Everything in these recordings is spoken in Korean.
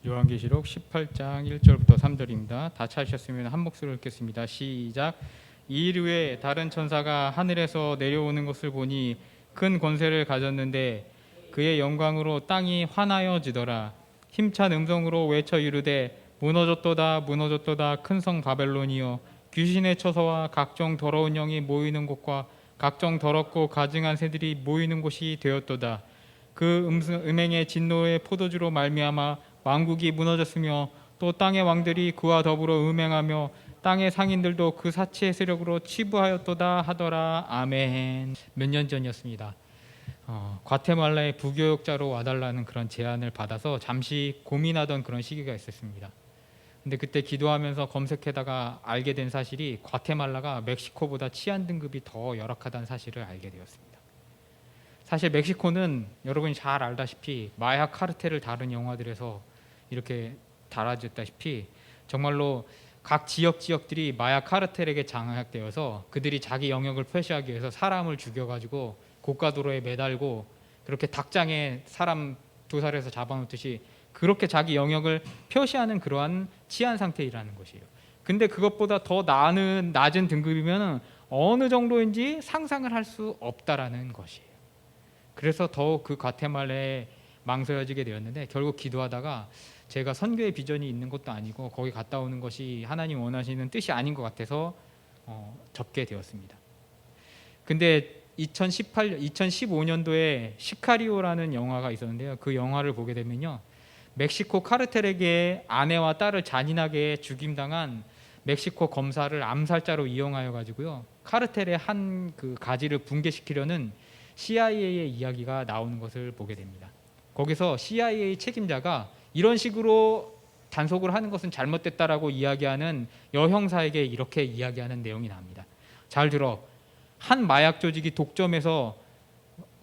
요한계시록 18장 1절부터 3절입니다. 다 찾으셨으면 한 목소리로 읽겠습니다. 시작. 이일 후에 다른 천사가 하늘에서 내려오는 것을 보니 큰 권세를 가졌는데 그의 영광으로 땅이 환하여지더라. 힘찬 음성으로 외쳐 이르되 무너졌도다 무너졌도다 큰 성 바벨론이여, 귀신의 처소와 각종 더러운 영이 모이는 곳과 각종 더럽고 가증한 새들이 모이는 곳이 되었도다. 그 음행의 진노의 포도주로 말미암아 왕국이 무너졌으며 또 땅의 왕들이 그와 더불어 음행하며 땅의 상인들도 그 사치의 세력으로 치부하였도다 하더라. 아멘. 몇 년 전이었습니다. 과테말라의 부교역자로 와달라는 그런 제안을 받아서 잠시 고민하던 그런 시기가 있었습니다. 근데 그때 기도하면서 검색해다가 알게 된 사실이 과테말라가 멕시코보다 치안 등급이 더 열악하다는 사실을 알게 되었습니다. 사실 멕시코는 여러분이 잘 알다시피 마약 카르텔을 다룬 영화들에서 이렇게 달아졌다시피 정말로 각 지역들이 마약 카르텔에게 장악되어서 그들이 자기 영역을 표시하기 위해서 사람을 죽여가지고 고가도로에 매달고 그렇게 닭장에 사람 도살해서 잡아놓듯이 그렇게 자기 영역을 표시하는 그러한 치안 상태라는 것이에요. 근데 그것보다 더 낮은 등급이면 어느 정도인지 상상을 할 수 없다라는 것이에요. 그래서 더욱 그 과테말라에 망설여지게 되었는데 결국 기도하다가 제가 선교의 비전이 있는 것도 아니고 거기 갔다 오는 것이 하나님 원하시는 뜻이 아닌 것 같아서 접게 되었습니다. 근데 2015년도에 시카리오라는 영화가 있었는데요. 그 영화를 보게 되면요, 멕시코 카르텔에게 아내와 딸을 잔인하게 죽임당한 멕시코 검사를 암살자로 이용하여 가지고요, 카르텔의 한 그 가지를 붕괴시키려는 CIA의 이야기가 나오는 것을 보게 됩니다. 거기서 CIA 책임자가 이런 식으로 단속을 하는 것은 잘못됐다라고 이야기하는 여형사에게 이렇게 이야기하는 내용이 나옵니다. 잘 들어. 한 마약 조직이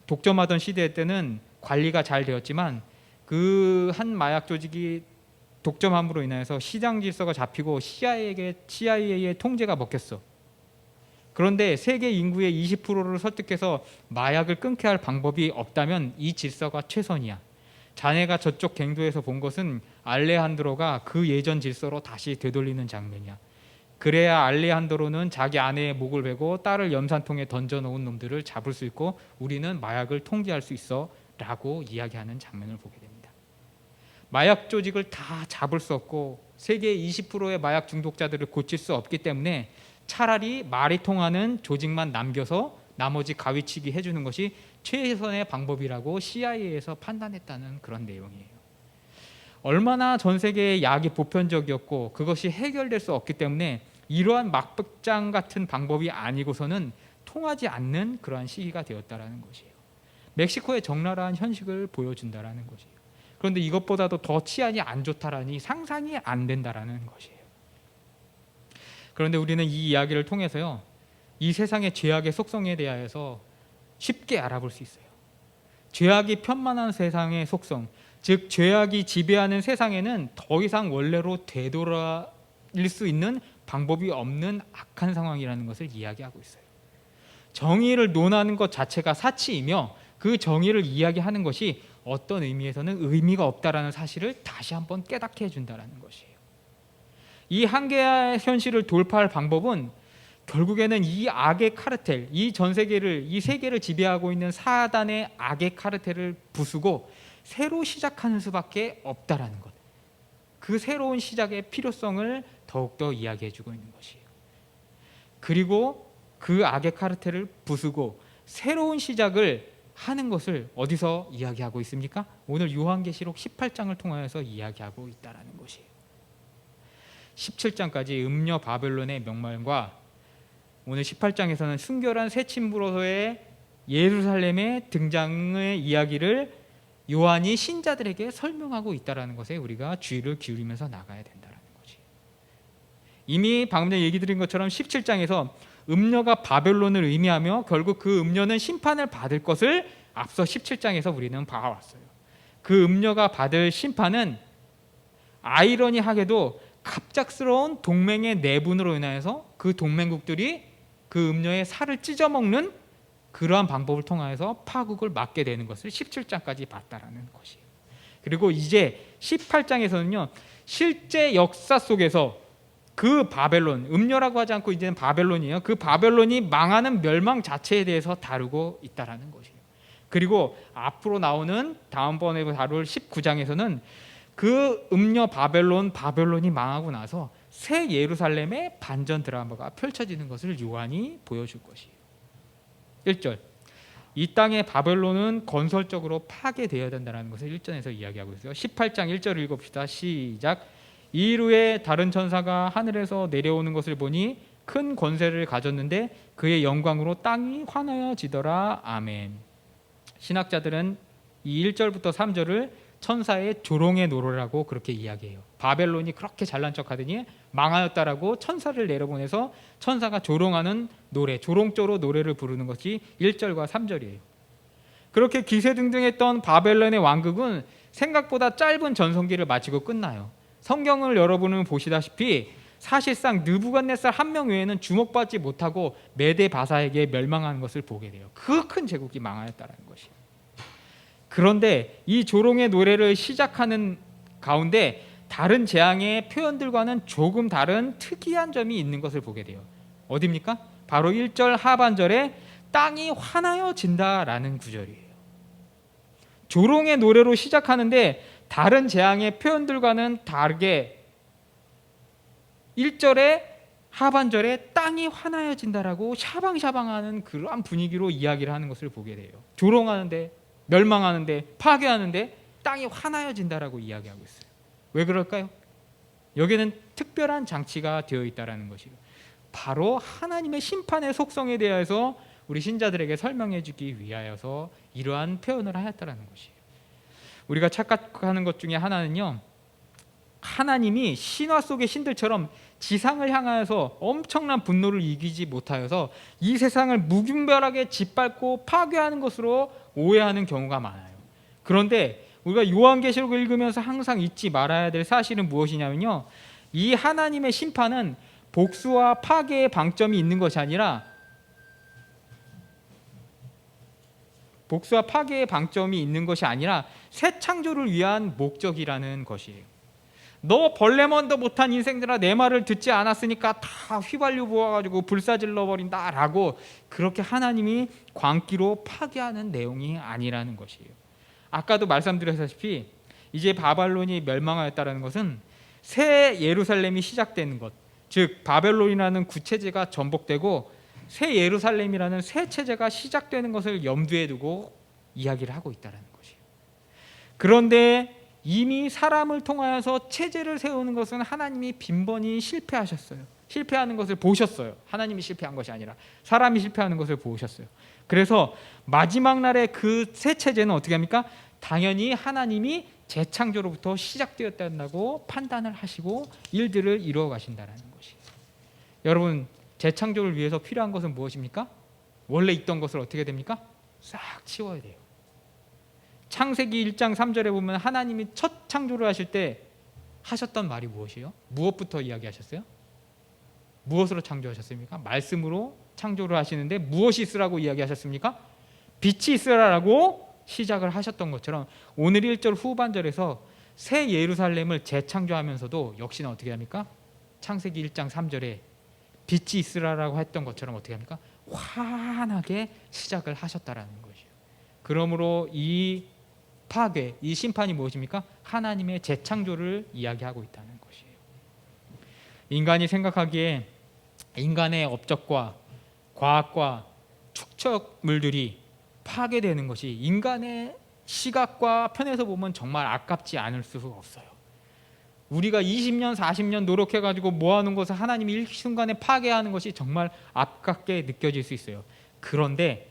독점하던 시대 때는 관리가 잘 되었지만 그 한 마약 조직이 독점함으로 인해서 시장 질서가 잡히고 CIA의 통제가 먹혔어. 그런데 세계 인구의 20%를 설득해서 마약을 끊게 할 방법이 없다면 이 질서가 최선이야. 자네가 저쪽 갱도에서 본 것은 알레한드로가 그 예전 질서로 다시 되돌리는 장면이야. 그래야 알레한드로는 자기 아내의 목을 베고 딸을 염산통에 던져놓은 놈들을 잡을 수 있고 우리는 마약을 통제할 수 있어 라고 이야기하는 장면을 보게 됩니다. 마약 조직을 다 잡을 수 없고 세계 20%의 마약 중독자들을 고칠 수 없기 때문에 차라리 말이 통하는 조직만 남겨서 나머지 가위치기 해주는 것이 최선의 방법이라고 CIA에서 판단했다는 그런 내용이에요. 얼마나 전 세계의 약이 보편적이었고 그것이 해결될 수 없기 때문에 이러한 막장 같은 방법이 아니고서는 통하지 않는 그러한 시기가 되었다라는 것이에요. 멕시코의 적나라한 현실을 보여준다라는 것이에요. 그런데 이것보다도 더 치안이 안 좋다라니 상상이 안 된다라는 것이에요. 그런데 우리는 이 이야기를 통해서요, 이 세상의 죄악의 속성에 대하여서 쉽게 알아볼 수 있어요. 죄악이 편만한 세상의 속성, 즉 죄악이 지배하는 세상에는 더 이상 원래로 되돌아올 수 있는 방법이 없는 악한 상황이라는 것을 이야기하고 있어요. 정의를 논하는 것 자체가 사치이며 그 정의를 이야기하는 것이 어떤 의미에서는 의미가 없다라는 사실을 다시 한번 깨닫게 해준다는 것이에요. 이 한계의 현실을 돌파할 방법은 결국에는 이 악의 카르텔, 이 전 세계를, 이 세계를 지배하고 있는 사단의 악의 카르텔을 부수고 새로 시작하는 수밖에 없다라는 것. 그 새로운 시작의 필요성을 더욱더 이야기해주고 있는 것이에요. 그리고 그 악의 카르텔을 부수고 새로운 시작을 하는 것을 어디서 이야기하고 있습니까? 오늘 요한계시록 18장을 통하여서 이야기하고 있다라는 것이에요. 17장까지 음녀 바벨론의 명망과 오늘 18장에서는 순결한 새 친부로서의 예루살렘의 등장의 이야기를 요한이 신자들에게 설명하고 있다는 것에 우리가 주의를 기울이면서 나가야 된다는 거지. 이미 방금 전에 얘기 드린 것처럼 17장에서 음녀가 바벨론을 의미하며 결국 그 음녀는 심판을 받을 것을 앞서 17장에서 우리는 봐왔어요. 그 음녀가 받을 심판은 아이러니하게도 갑작스러운 동맹의 내분으로 인해서 그 동맹국들이 그 음녀의 살을 찢어먹는 그러한 방법을 통해서 파국을 맞게 되는 것을 17장까지 봤다라는 것이에요. 그리고 이제 18장에서는요 실제 역사 속에서 그 바벨론, 음녀라고 하지 않고 이제는 바벨론이에요. 그 바벨론이 망하는 멸망 자체에 대해서 다루고 있다라는 것이에요. 그리고 앞으로 나오는 다음번에 다룰 19장에서는 그 음녀 바벨론이 망하고 나서 새 예루살렘의 반전 드라마가 펼쳐지는 것을 요한이 보여줄 것이에요. 1절, 이 땅의 바벨론은 건설적으로 파괴되어야 된다는 것을 1절에서 이야기하고 있어요. 18장 1절을 읽어봅시다. 시작. 이후에 다른 천사가 하늘에서 내려오는 것을 보니 큰 권세를 가졌는데 그의 영광으로 땅이 환하여지더라. 아멘. 신학자들은 이 1절부터 3절을 천사의 조롱의 노래라고 그렇게 이야기해요. 바벨론이 그렇게 잘난 척하더니 망하였다라고 천사를 내려보내서 천사가 조롱하는 노래, 조롱조로 노래를 부르는 것이 1절과 3절이에요. 그렇게 기세등등했던 바벨론의 왕국은 생각보다 짧은 전성기를 마치고 끝나요. 성경을 여러분은 보시다시피 사실상 느부갓네살 한 명 외에는 주목받지 못하고 메데 바사에게 멸망하는 것을 보게 돼요. 그 큰 제국이 망하였다는 것이에요. 그런데 이 조롱의 노래를 시작하는 가운데 다른 재앙의 표현들과는 조금 다른 특이한 점이 있는 것을 보게 돼요. 어디입니까? 바로 1절 하반절에 땅이 환하여진다라는 구절이에요. 조롱의 노래로 시작하는데 다른 재앙의 표현들과는 다르게 1절에 하반절에 땅이 환하여진다라고 샤방샤방하는 그러한 분위기로 이야기를 하는 것을 보게 돼요. 조롱하는데, 멸망하는데, 파괴하는데 땅이 환하여진다라고 이야기하고 있어요. 왜 그럴까요? 여기는 특별한 장치가 되어 있다는 것이에요. 바로 하나님의 심판의 속성에 대해서 우리 신자들에게 설명해 주기 위하여서 이러한 표현을 하였다는 것이에요. 우리가 착각하는 것 중에 하나는요, 하나님이 신화 속의 신들처럼 지상을 향하여서 엄청난 분노를 이기지 못하여서 이 세상을 무분별하게 짓밟고 파괴하는 것으로 오해하는 경우가 많아요. 그런데 우리가 요한계시록을 읽으면서 항상 잊지 말아야 될 사실은 무엇이냐면요, 이 하나님의 심판은 복수와 파괴의 방점이 있는 것이 아니라 새 창조를 위한 목적이라는 것이에요. 너 벌레먼도 못한 인생들아, 내 말을 듣지 않았으니까 다 휘발유 부어가지고 불사질러 버린다라고 그렇게 하나님이 광기로 파괴하는 내용이 아니라는 것이에요. 아까도 말씀드렸다시피 이제 바벨론이 멸망하였다는 것은 새 예루살렘이 시작되는 것, 즉 바벨론이라는 구체제가 전복되고 새 예루살렘이라는 새 체제가 시작되는 것을 염두에 두고 이야기를 하고 있다는 것이에요. 그런데 이미 사람을 통하여서 체제를 세우는 것은 하나님이 빈번히 실패하셨어요. 실패하는 것을 보셨어요. 하나님이 실패한 것이 아니라 사람이 실패하는 것을 보셨어요. 그래서 마지막 날에 그 새 체제는 어떻게 합니까? 당연히 하나님이 재창조로부터 시작되었다고 판단을 하시고 일들을 이루어 가신다는 것이에요. 여러분, 재창조를 위해서 필요한 것은 무엇입니까? 원래 있던 것을 어떻게 됩니까? 싹 치워야 돼요. 창세기 1장 3절에 보면 하나님이 첫 창조를 하실 때 하셨던 말이 무엇이에요? 무엇부터 이야기하셨어요? 무엇으로 창조하셨습니까? 말씀으로 창조를 하시는데 무엇이 있으라고 이야기하셨습니까? 빛이 있으라고 시작을 하셨던 것처럼 오늘 1절 후반절에서 새 예루살렘을 재창조하면서도 역시나 어떻게 합니까? 창세기 1장 3절에 빛이 있으라고 했던 것처럼 어떻게 합니까? 환하게 시작을 하셨다라는 것이에요. 그러므로 이 파괴, 이 심판이 무엇입니까? 하나님의 재창조를 이야기하고 있다는 것이에요. 인간이 생각하기에 인간의 업적과 과학과 축적물들이 파괴되는 것이 인간의 시각과 편에서 보면 정말 아깝지 않을 수가 없어요. 우리가 20년, 40년 노력해가지고 모아놓은 것을 하나님이 일순간에 파괴하는 것이 정말 아깝게 느껴질 수 있어요. 그런데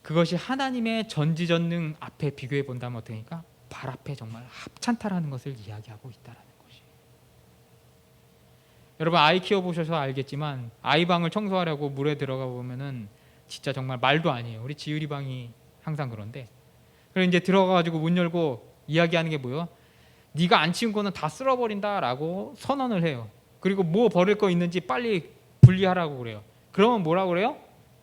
그것이 하나님의 전지전능 앞에 비교해 본다면 어떻습니까? 발 앞에 정말 합찬타라는 것을 이야기하고 있다는 것이. 여러분, 아이 키워보셔서 알겠지만 아이 방을 청소하려고 물에 들어가 보면은 진짜 정말 말도 아니에요. 우리 지율이 방이 항상 그런데, 그래서 이제 들어가가지고 문 열고 이야기하는 게 뭐예요? 네가 안 치운 거는 다 쓸어버린다라고 선언을 해요. 그리고 뭐 버릴 거 있는지 빨리 분리하라고 그래요. 그러면 뭐라고 그래요?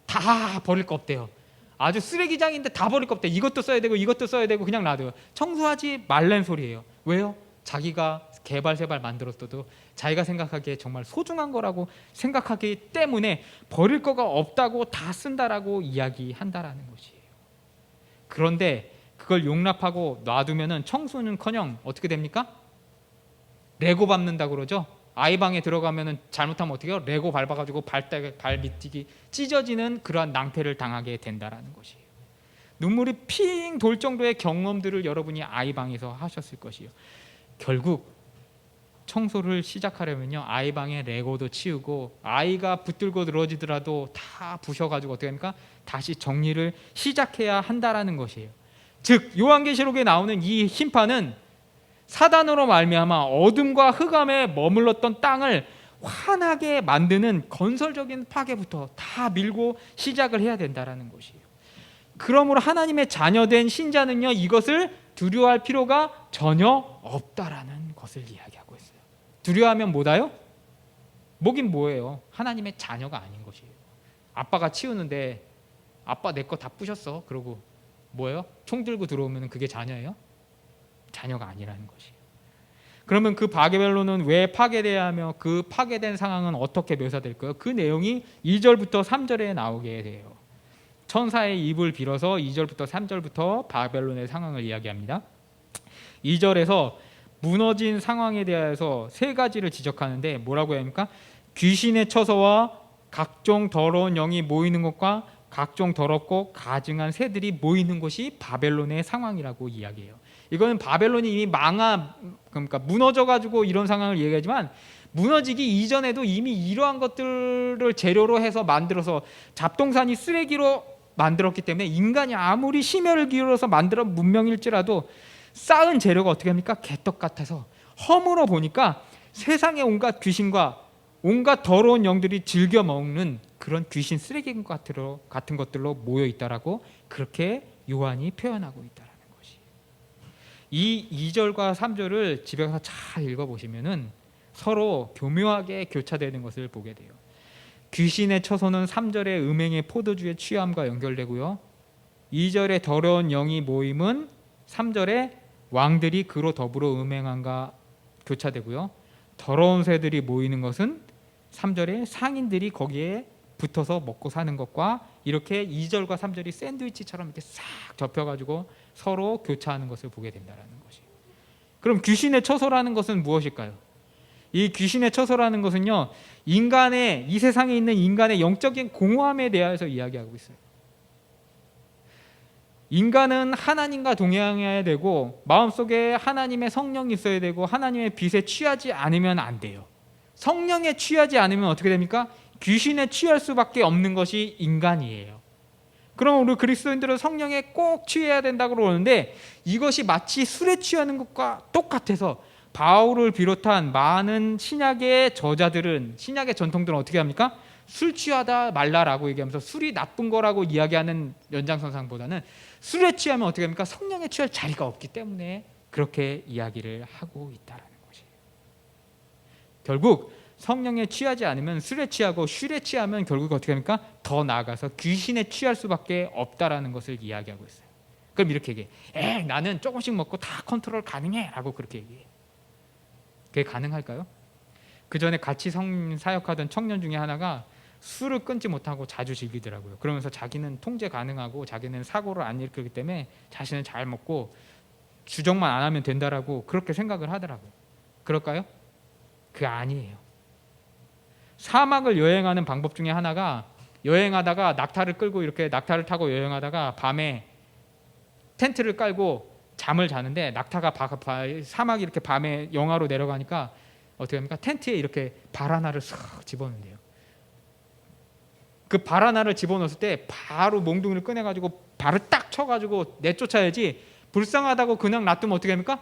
다 버릴 거 없대요. 아주 쓰레기장인데 다 버릴 거 없대. 이것도 써야 되고 이것도 써야 되고 그냥 놔둬요. 청소하지 말란 소리예요. 왜요? 자기가 개발세발 만들었어도 자기가 생각하기에 정말 소중한 거라고 생각하기 때문에 버릴 거가 없다고 다 쓴다라고 이야기한다라는 것이에요. 그런데 그걸 용납하고 놔두면은 청소는커녕 어떻게 됩니까? 레고 밟는다 그러죠. 아이 방에 들어가면은 잘못하면 어떻게 해요? 레고 밟아가지고 발 밑이 찢어지는 그러한 낭패를 당하게 된다라는 것이에요. 눈물이 핑 돌 정도의 경험들을 여러분이 아이 방에서 하셨을 것이에요. 결국 청소를 시작하려면요, 아이 방에 레고도 치우고 아이가 붙들고 늘어지더라도 다 부셔가지고 어떻게 합니까? 다시 정리를 시작해야 한다라는 것이에요. 즉 요한계시록에 나오는 이 심판은 사단으로 말미암아 어둠과 흑암에 머물렀던 땅을 환하게 만드는 건설적인 파괴부터 다 밀고 시작을 해야 된다라는 것이에요. 그러므로 하나님의 자녀된 신자는요, 이것을 두려워할 필요가 전혀 없다라는 것을 이야기하고 있어요. 두려워하면 뭐다요? 뭐긴 뭐예요? 하나님의 자녀가 아닌 것이에요. 아빠가 치우는데 아빠 내 거 다 부셨어. 그러고 뭐예요? 총 들고 들어오면 그게 자녀예요? 자녀가 아니라는 것이에요. 그러면 그 바벨론은 왜 파괴돼야 하며 그 파괴된 상황은 어떻게 묘사될까요? 그 내용이 2절부터 3절에 나오게 돼요. 천사의 입을 빌어서 2절부터 3절부터 바벨론의 상황을 이야기합니다. 2절에서 무너진 상황에 대해서 세 가지를 지적하는데 뭐라고 해야 합니까? 귀신의 처소와 각종 더러운 영이 모이는 것과 각종 더럽고 가증한 새들이 모이는 것이 바벨론의 상황이라고 이야기해요. 이거는 바벨론이 이미 그러니까 무너져가지고 이런 상황을 얘기하지만 무너지기 이전에도 이미 이러한 것들을 재료로 해서 만들어서 잡동사니 쓰레기로 만들었기 때문에 인간이 아무리 심혈을 기울여서 만들어 문명일지라도 쌓은 재료가 어떻게 합니까? 개떡 같아서 허물어 보니까 세상의 온갖 귀신과 온갖 더러운 영들이 즐겨 먹는 그런 귀신 쓰레기 같은 것들로 모여 있다라고 그렇게 요한이 표현하고 있다라는 것이. 이 2절과 3절을 집에 가서 잘 읽어보시면은 서로 교묘하게 교차되는 것을 보게 돼요. 귀신의 처소는 3절의 음행의 포도주의 취함과 연결되고요. 2절의 더러운 영이 모임은 3절의 왕들이 그로 더불어 음행함과 교차되고요. 더러운 새들이 모이는 것은 3절의 상인들이 거기에 붙어서 먹고 사는 것과 이렇게 2절과 3절이 샌드위치처럼 이렇게 싹 접혀가지고 서로 교차하는 것을 보게 된다는 것이에요. 그럼 귀신의 처소라는 것은 무엇일까요? 이 귀신의 처소라는 것은요, 인간의 이 세상에 있는 인간의 영적인 공허함에 대해서 이야기하고 있어요. 인간은 하나님과 동행해야 되고 마음속에 하나님의 성령이 있어야 되고 하나님의 빛에 취하지 않으면 안 돼요. 성령에 취하지 않으면 어떻게 됩니까? 귀신에 취할 수밖에 없는 것이 인간이에요. 그럼 우리 그리스도인들은 성령에 꼭 취해야 된다고 그러는데 이것이 마치 술에 취하는 것과 똑같아서 바울을 비롯한 많은 신약의 저자들은, 신약의 전통들은 어떻게 합니까? 술 취하다 말라라고 얘기하면서 술이 나쁜 거라고 이야기하는 연장선상보다는 술에 취하면 어떻게 합니까? 성령에 취할 자리가 없기 때문에 그렇게 이야기를 하고 있다는 것이에요. 결국 성령에 취하지 않으면 술에 취하고 술에 취하면 결국 어떻게 합니까? 더 나아가서 귀신에 취할 수밖에 없다라는 것을 이야기하고 있어요. 그럼 이렇게 얘기해. 나는 조금씩 먹고 다 컨트롤 가능해 라고 그렇게 얘기해. 그게 가능할까요? 그 전에 같이 성령 사역하던 청년 중에 하나가 술을 끊지 못하고 자주 즐기더라고요. 그러면서 자기는 통제 가능하고 자기는 사고를 안 일으키기 때문에 자신은 잘 먹고 주정만 안 하면 된다라고 그렇게 생각을 하더라고요. 그럴까요? 그게 아니에요. 사막을 여행하는 방법 중에 하나가 여행하다가 낙타를 끌고 이렇게 낙타를 타고 여행하다가 밤에 텐트를 깔고 잠을 자는데 낙타가 사막이 이렇게 밤에 영하로 내려가니까 어떻게 합니까? 텐트에 이렇게 발 하나를 싹 집어넣는데요. 그 발 하나를 집어넣었을 때 바로 몽둥이를 꺼내가지고 발을 딱 쳐가지고 내쫓아야지 불쌍하다고 그냥 놔두면 어떻게 합니까?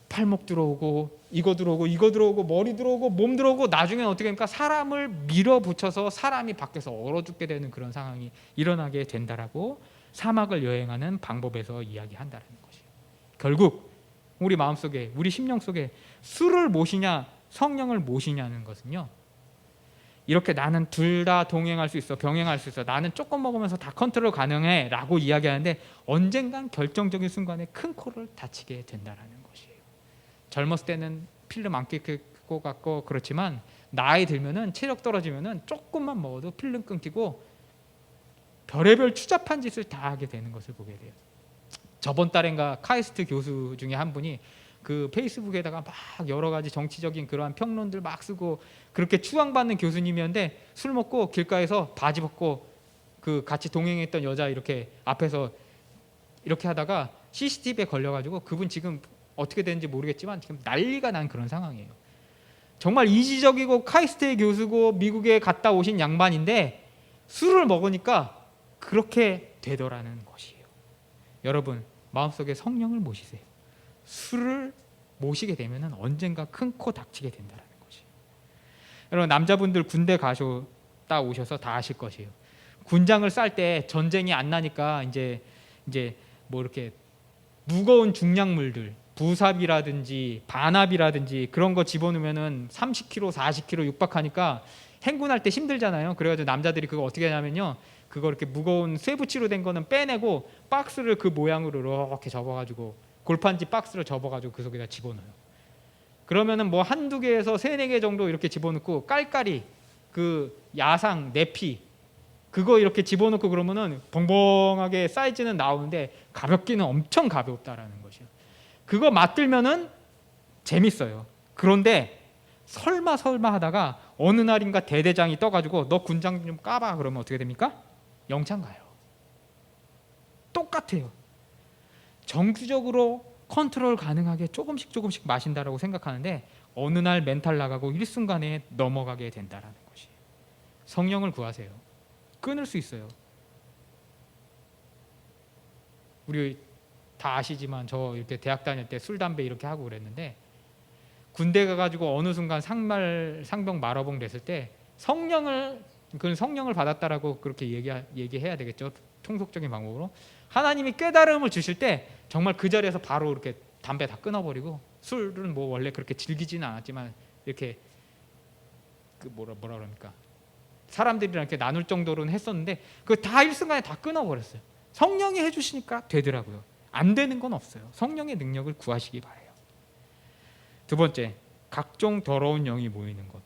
팔목 들어오고 이거 들어오고 머리 들어오고 몸 들어오고 나중에는 어떻게 합니까? 사람을 밀어붙여서 사람이 밖에서 얼어 죽게 되는 그런 상황이 일어나게 된다라고 사막을 여행하는 방법에서 이야기한다는 것이에요. 결국 우리 마음속에 우리 심령 속에 술을 모시냐 성령을 모시냐는 것은요, 이렇게 나는 둘 다 동행할 수 있어, 병행할 수 있어, 나는 조금 먹으면서 다 컨트롤 가능해 라고 이야기하는데 언젠간 결정적인 순간에 큰 코를 다치게 된다는 것이에요. 젊었을 때는 필름 안 끊길 것 같고 그렇지만 나이 들면은 체력 떨어지면은 조금만 먹어도 필름 끊기고 별의별 추잡한 짓을 다 하게 되는 것을 보게 돼요. 저번 달인가 카이스트 교수 중에 한 분이 그 페이스북에다가 막 여러 가지 정치적인 그러한 평론들 막 쓰고 그렇게 추앙받는 교수님이었는데 술 먹고 길가에서 바지 벗고 그 같이 동행했던 여자 이렇게 앞에서 이렇게 하다가 CCTV에 걸려가지고 그분 지금 어떻게 되는지 모르겠지만 지금 난리가 난 그런 상황이에요. 정말 이지적이고 카이스트의 교수고 미국에 갔다 오신 양반인데 술을 먹으니까 그렇게 되더라는 것이에요. 여러분 마음속에 성령을 모시세요. 술을 모시게 되면 언젠가 큰 코 닥치게 된다는 것이에요. 여러분 남자분들 군대 가셨다 오셔서 다 아실 것이에요. 군장을 쌀 때 전쟁이 안 나니까 이제 뭐 이렇게 무거운 중량물들 부삽이라든지 반합이라든지 그런 거 집어넣으면은 30kg, 40kg 육박하니까 행군할 때 힘들잖아요. 그래가지고 남자들이 그거 어떻게 하냐면요, 그거 이렇게 무거운 쇠붙이로 된 거는 빼내고 박스를 그 모양으로 이렇게 접어가지고 골판지 박스를 접어가지고 그 속에다 집어넣어요. 그러면은 뭐 한두 개에서 세네 개 정도 이렇게 집어넣고 깔깔이 그 야상 내피 그거 이렇게 집어넣고 그러면은 벙벙하게 사이즈는 나오는데 가볍기는 엄청 가볍다라는 것이요. 그거 맞들면은 재밌어요. 그런데 설마 하다가 어느 날인가 대대장이 떠가지고 너 군장 좀 까봐 그러면 어떻게 됩니까? 영창 가요. 똑같아요. 정규적으로 컨트롤 가능하게 조금씩 마신다라고 생각하는데 어느 날 멘탈 나가고 일순간에 넘어가게 된다라는 것이에요. 성령을 구하세요. 끊을 수 있어요. 우리 다 아시지만 저 이렇게 대학 다닐 때 술 담배 이렇게 하고 그랬는데 군대 가가지고 어느 순간 상병 말아봉 됐을 때 성령을 받았다라고 그렇게 얘기해야 되겠죠. 통속적인 방법으로 하나님이 깨달음을 주실 때 정말 그 자리에서 바로 이렇게 담배 다 끊어버리고 술은 뭐 원래 그렇게 즐기지는 않았지만 이렇게 그 뭐라 그럽니까? 사람들이랑 이렇게 나눌 정도로는 했었는데 그 다 일순간에 다 끊어버렸어요. 성령이 해주시니까 되더라고요. 안 되는 건 없어요. 성령의 능력을 구하시기 바래요. 두 번째, 각종 더러운 영이 모이는 것.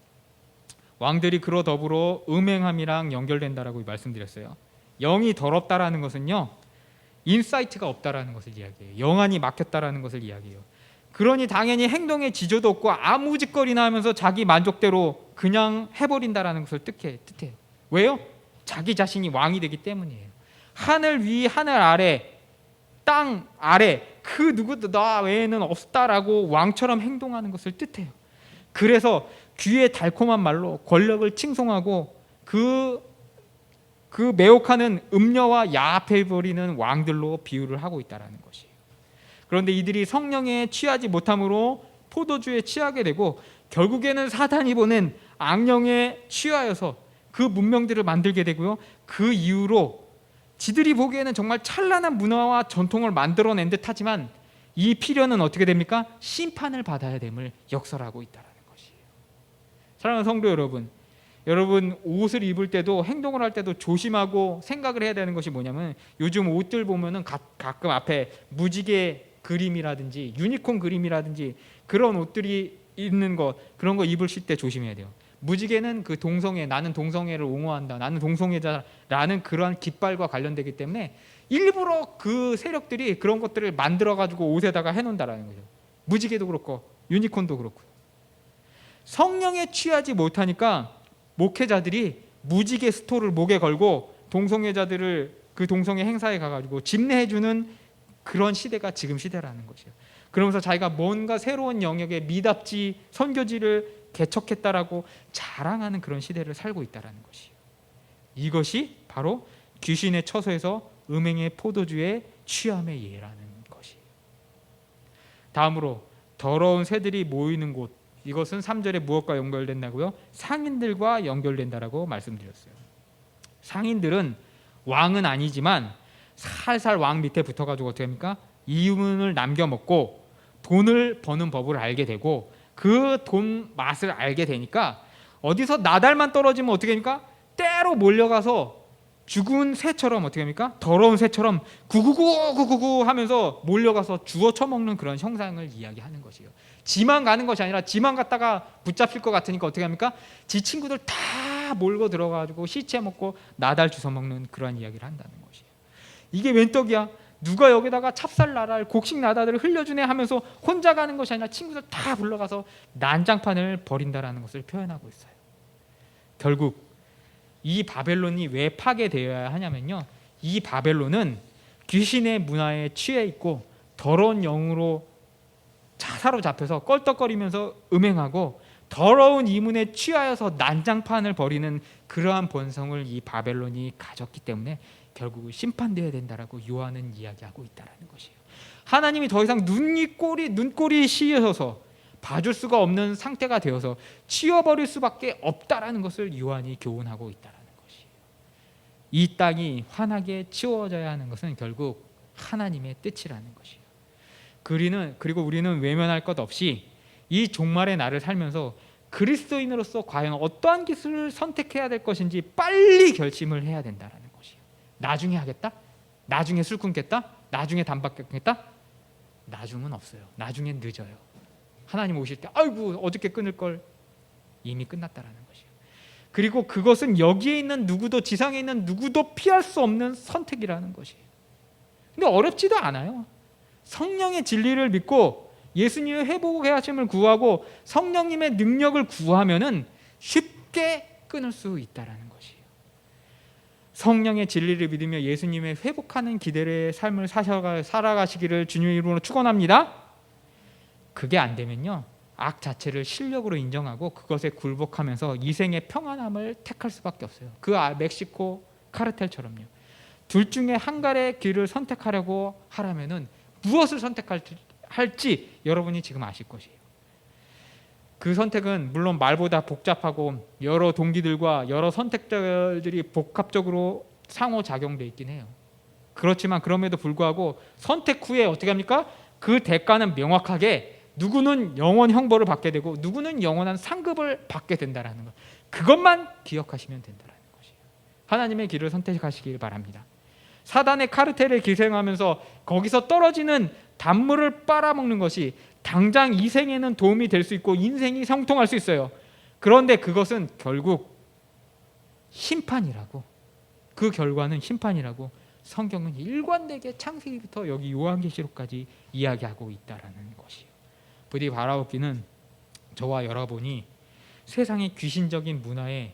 왕들이 그로 더불어 음행함이랑 연결된다라고 말씀드렸어요. 영이 더럽다라는 것은요, 인사이트가 없다라는 것을 이야기해요. 영안이 막혔다라는 것을 이야기해요. 그러니 당연히 행동에 지조도 없고 아무 짓거리나 하면서 자기 만족대로 그냥 해버린다라는 것을 뜻해요. 왜요? 자기 자신이 왕이 되기 때문이에요. 하늘 위, 하늘 아래, 땅 아래 그 누구도 나 외에는 없다라고 왕처럼 행동하는 것을 뜻해요. 그래서 귀에 달콤한 말로 권력을 칭송하고 그 매혹하는 음녀와 야합해버리는 왕들로 비유를 하고 있다는 것이에요. 그런데 이들이 성령에 취하지 못함으로 포도주에 취하게 되고 결국에는 사탄이 보낸 악령에 취하여서 그 문명들을 만들게 되고요. 그 이후로 지들이 보기에는 정말 찬란한 문화와 전통을 만들어낸 듯하지만 이 필연은 어떻게 됩니까? 심판을 받아야 됨을 역설하고 있다는 것이에요. 사랑하는 성도 여러분 옷을 입을 때도 행동을 할 때도 조심하고 생각을 해야 되는 것이 뭐냐면 요즘 옷들 보면은 가끔 앞에 무지개 그림이라든지 유니콘 그림이라든지 그런 옷들이 있는 것, 그런 거 입으실 때 조심해야 돼요. 무지개는 그 동성애, 나는 동성애를 옹호한다, 나는 동성애자라는 그러한 깃발과 관련되기 때문에 일부러 그 세력들이 그런 것들을 만들어 가지고 옷에다가 해놓는다라는 거죠. 무지개도 그렇고 유니콘도 그렇고. 성령에 취하지 못하니까 목회자들이 무지개 스토를 목에 걸고 동성애자들을 그 동성애 행사에 가가지고 집례해주는 그런 시대가 지금 시대라는 것이에요. 그러면서 자기가 뭔가 새로운 영역의 미답지 선교지를 개척했다라고 자랑하는 그런 시대를 살고 있다라는 것이에요. 이것이 바로 귀신의 처소에서 음행의 포도주에 취함의 예라는 것이에요. 다음으로 더러운 새들이 모이는 곳, 이것은 3절에 무엇과 연결된다고요? 상인들과 연결된다라고 말씀드렸어요. 상인들은 왕은 아니지만 살살 왕 밑에 붙어가지고 어떻게 합니까? 이윤을 남겨먹고 돈을 버는 법을 알게 되고 그 돈 맛을 알게 되니까 어디서 나달만 떨어지면 어떻게 합니까? 때로 몰려가서 죽은 새처럼 어떻게 합니까? 더러운 새처럼 구구구 하면서 몰려가서 주워 처먹는 그런 형상을 이야기하는 것이에요. 지만 가는 것이 아니라 지만 갔다가 붙잡힐 것 같으니까 어떻게 합니까? 지 친구들 다 몰고 들어가지고 시체 먹고 나달 주워 먹는 그런 이야기를 한다는 것이에요. 이게 웬 떡이야? 누가 여기다가 찹쌀 나달, 곡식 나달을 흘려주네 하면서 혼자 가는 것이 아니라 친구들 다 불러가서 난장판을 벌인다라는 것을 표현하고 있어요. 결국 이 바벨론이 왜 파괴되어야 하냐면요, 이 바벨론은 귀신의 문화에 취해 있고 더러운 영으로 사로잡혀서 껄떡거리면서 음행하고 더러운 이문에 취하여서 난장판을 벌이는 그러한 본성을 이 바벨론이 가졌기 때문에 결국 심판되어야 된다라고 요한은 이야기하고 있다라는 것이에요. 하나님이 더 이상 눈꼴이 시여서 봐줄 수가 없는 상태가 되어서 치워버릴 수밖에 없다라는 것을 요한이 교훈하고 있다라는 것이에요. 이 땅이 환하게 치워져야 하는 것은 결국 하나님의 뜻이라는 것이에요. 그리고 우리는 외면할 것 없이 이 종말의 날을 살면서 그리스도인으로서 과연 어떠한 기술을 선택해야 될 것인지 빨리 결심을 해야 된다라는 것이에요. 나중에 하겠다? 나중에 술 끊겠다? 나중에 담배 끊겠다? 나중은 없어요. 나중엔 늦어요. 하나님 오실 때 아이고 어저께 끊을 걸, 이미 끝났다라는 것이에요. 그리고 그것은 여기에 있는 누구도, 지상에 있는 누구도 피할 수 없는 선택이라는 것이에요. 근데 어렵지도 않아요. 성령의 진리를 믿고 예수님의 회복의 하심을 구하고 성령님의 능력을 구하면은 쉽게 끊을 수 있다라는 것이에요. 성령의 진리를 믿으며 예수님의 회복하는 기대의 삶을 살아가시기를 주님의 이름으로 축원합니다. 그게 안 되면요, 악 자체를 실력으로 인정하고 그것에 굴복하면서 이생의 평안함을 택할 수밖에 없어요. 그 멕시코 카르텔처럼요. 둘 중에 한 가지의 길을 선택하려고 하라면은 무엇을 선택할지 여러분이 지금 아실 것이에요. 그 선택은 물론 말보다 복잡하고 여러 동기들과 여러 선택자들이 복합적으로 상호작용돼 있긴 해요. 그렇지만 그럼에도 불구하고 선택 후에 어떻게 합니까? 그 대가는 명확하게 누구는 영원 형벌을 받게 되고 누구는 영원한 상급을 받게 된다라는 것, 그것만 기억하시면 된다라는 것이에요. 하나님의 길을 선택하시길 바랍니다. 사단의 카르텔에 기생하면서 거기서 떨어지는 단물을 빨아먹는 것이 당장 이 생에는 도움이 될 수 있고 인생이 형통할 수 있어요. 그런데 그것은 결국 심판이라고, 그 결과는 심판이라고 성경은 일관되게 창세기부터 여기 요한계시록까지 이야기하고 있다라는 것이에요. 부디 바라옵기는 저와 여러분이 세상의 귀신적인 문화에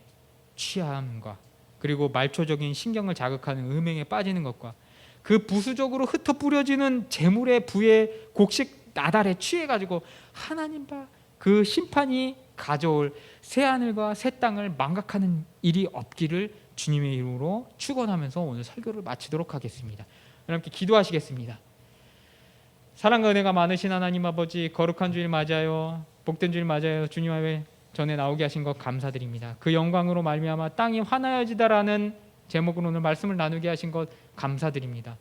취함과 그리고 말초적인 신경을 자극하는 음행에 빠지는 것과 그 부수적으로 흩어 뿌려지는 재물의 부의 곡식 나달에 취해가지고 하나님과 그 심판이 가져올 새 하늘과 새 땅을 망각하는 일이 없기를 주님의 이름으로 축원하면서 오늘 설교를 마치도록 하겠습니다. 여러분께 기도하시겠습니다. 사랑과 은혜가 많으신 하나님 아버지, 거룩한 주일 맞아요. 복된 주일 맞아요. 주님 앞에 전에 나오게 하신 것 감사드립니다. 그 영광으로 말미암아 땅이 환하여지다라는 제목으로 오늘 말씀을 나누게 하신 것 감사드립니다.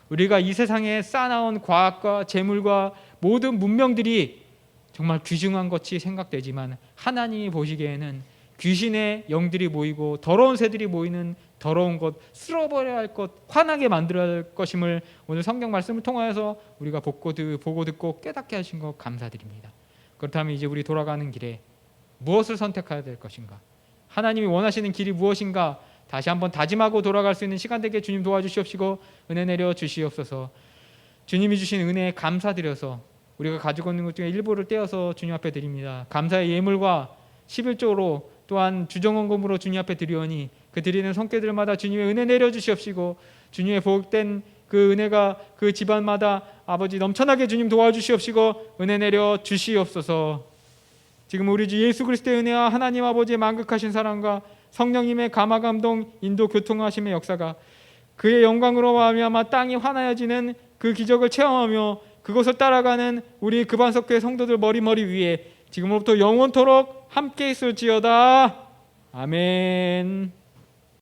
우리가 이 세상에 쌓아놓은 과학과 재물과 모든 문명들이 정말 귀중한 것이 생각되지만 하나님이 보시기에는 귀신의 영들이 모이고 더러운 새들이 모이는 더러운 것, 쓸어버려야 할 것, 화나게 만들어야 할 것임을 오늘 성경 말씀을 통하여서 우리가 보고 듣고 깨닫게 하신 것 감사드립니다. 그렇다면 이제 우리 돌아가는 길에 무엇을 선택해야 될 것인가? 하나님이 원하시는 길이 무엇인가? 다시 한번 다짐하고 돌아갈 수 있는 시간 되게 주님 도와주시옵시고 은혜 내려 주시옵소서. 주님이 주신 은혜에 감사드려서 우리가 가지고 있는 것 중에 일부를 떼어서 주님 앞에 드립니다. 감사의 예물과 11조로 또한 주정원금으로 주님 앞에 드리오니 그 드리는 손길들마다 주님의 은혜 내려 주시옵시고 주님의 복된 그 은혜가 그 집안마다 아버지 넘쳐나게 주님 도와주시옵시고 은혜 내려 주시옵소서. 지금 우리 주 예수 그리스도의 은혜와 하나님 아버지의 만극하신 사랑과 성령님의 감화 감동 인도 교통하심의 역사가 그의 영광으로 말미암아 땅이 환하여지는 그 기적을 체험하며 그것을 따라가는 우리 급안석교회 성도들 머리 위에 지금으로부터 영원토록 함께 있을지어다. 아멘.